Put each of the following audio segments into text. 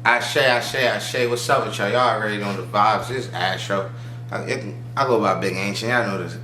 I say, what's up with y'all? Y'all already know the vibes. This Astro. I go by Big Ancient. Y'all know this.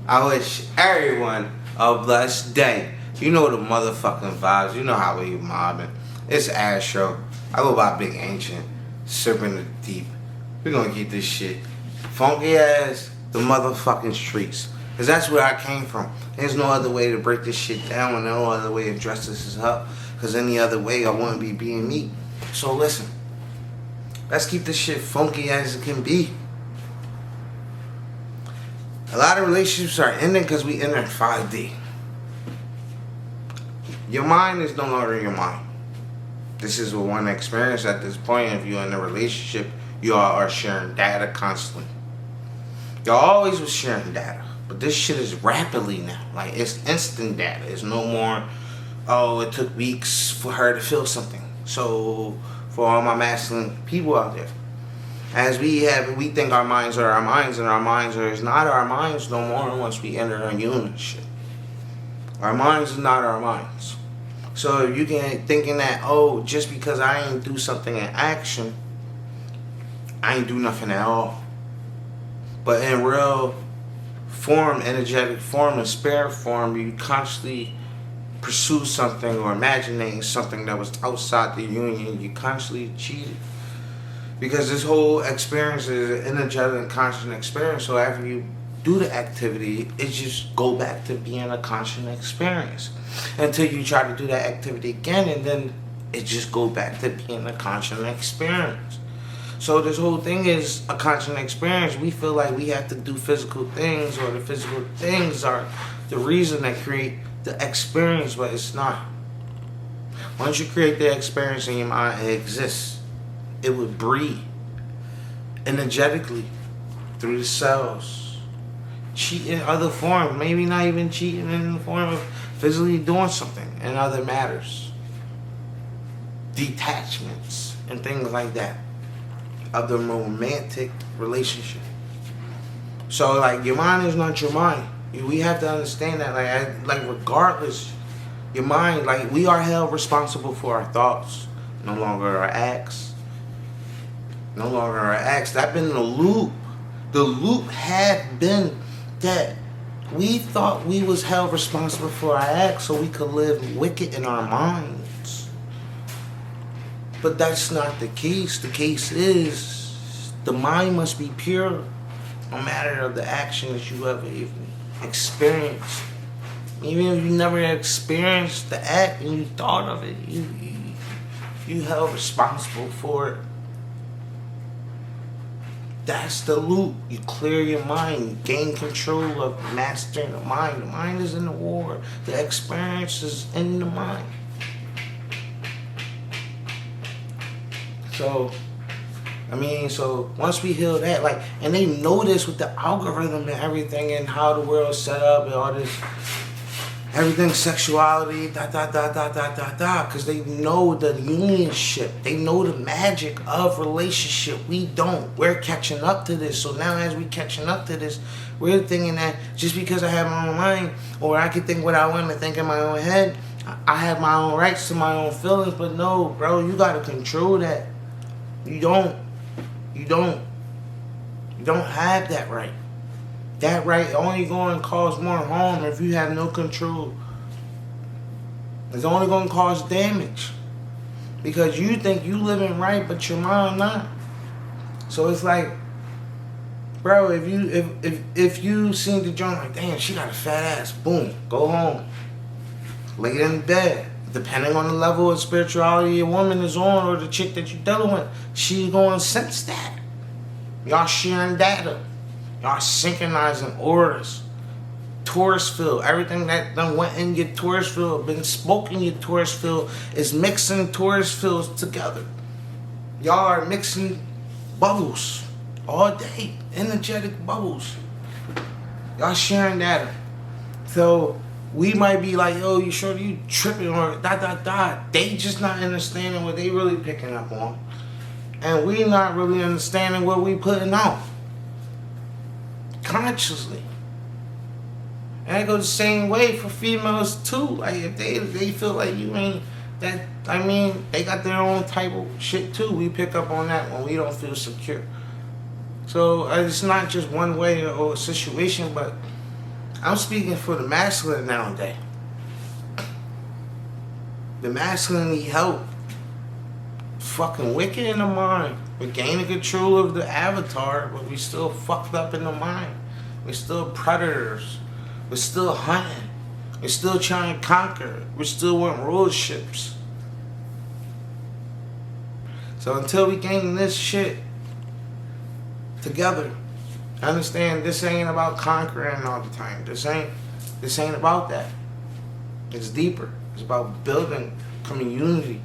I wish everyone a blessed day. You know the motherfucking vibes. You know how we mobbing. It's Astro. I go by Big Ancient. Sipping the deep. We're gonna keep this shit funky as the motherfucking streets. Cause that's where I came from. There's no other way to break this shit down and no other way to dress this up. Cause any other way I wouldn't be being me. So listen. Let's keep this shit funky as it can be. A lot of relationships are ending because we enter 5D. Your mind is no longer your mind. This is one experience at this point. If you're in a relationship, you all are sharing data constantly. Y'all always was sharing data. But this shit is rapidly now. Like, it's instant data. It's no more, oh, it took weeks for her to feel something. So, for all my masculine people out there, as we think our minds are our minds, and our minds is not our minds no more once we enter a human shit. Our minds is not our minds. So if you can thinking that, oh, just because I ain't do something in action, I ain't do nothing at all. But in real form, energetic form, and spirit form, you constantly pursue something or imagining something that was outside the union. You constantly cheated. Because this whole experience is an energetic and conscious experience. So after you do the activity, it just go back to being a conscious experience. Until you try to do that activity again, and then it just go back to being a conscious experience. So this whole thing is a conscious experience. We feel like we have to do physical things, or the physical things are the reason that create the experience, but it's not. Once you create the experience in your mind, it exists. It would breathe energetically through the cells. Cheat in other forms, maybe not even cheating in the form of physically doing something in other matters. Detachments and things like that of the romantic relationship. So like your mind is not your mind. We have to understand that like regardless, your mind, like we are held responsible for our thoughts, no longer our acts. No longer our acts. That's been the loop. The loop had been that we thought we was held responsible for our acts so we could live wicked in our minds. But that's not the case. The case is the mind must be pure no matter of the action that you ever even experienced. Even if you never experienced the act and you thought of it, you held responsible for it. That's the loop. You clear your mind. You gain control of mastering the mind. The mind is in the war. The experience is in the mind. So once we heal that, and they know this with the algorithm and everything and how the world's set up and all this, everything, sexuality, because they know the unionship. They know the magic of relationship. We don't. We're catching up to this. So now as we catching up to this, We're thinking that just because I have my own mind, or I can think what I want to think in my own head, I have my own rights to my own feelings. But no, bro, you gotta control that. You don't have that right. That right only going to cause more harm if you have no control. It's only going to cause damage. Because you think you living right, but your mind not. So it's like, bro, if you seen the joint like, damn, she got a fat ass, boom, go home. Lay in bed. Depending on the level of spirituality your woman is on, or the chick that you're dealing with, she's going to sense that. Y'all sharing data. Y'all synchronizing auras. Taurus field. Everything that done went in your Taurus field, been spoken in your Taurus field, is mixing Taurus fields together. Y'all are mixing bubbles all day. Energetic bubbles. Y'all sharing data. So we might be like, yo, you sure you tripping or ... They just not understanding what they really picking up on. And we not really understanding what we putting out. Consciously. And it goes the same way for females too. Like if they feel like you ain't that, I mean, they got their own type of shit too. We pick up on that when we don't feel secure. So it's not just one way or a situation, but I'm speaking for the masculine nowadays. The masculine need help. Fucking wicked in the mind. We're gaining control of the avatar, but we still fucked up in the mind. We're still predators. We're still hunting. We're still trying to conquer. We still want rulerships. So until we gain this shit together, understand this ain't about conquering all the time. This ain't about that. It's deeper. It's about building community.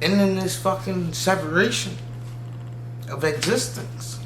And in this fucking separation of existence.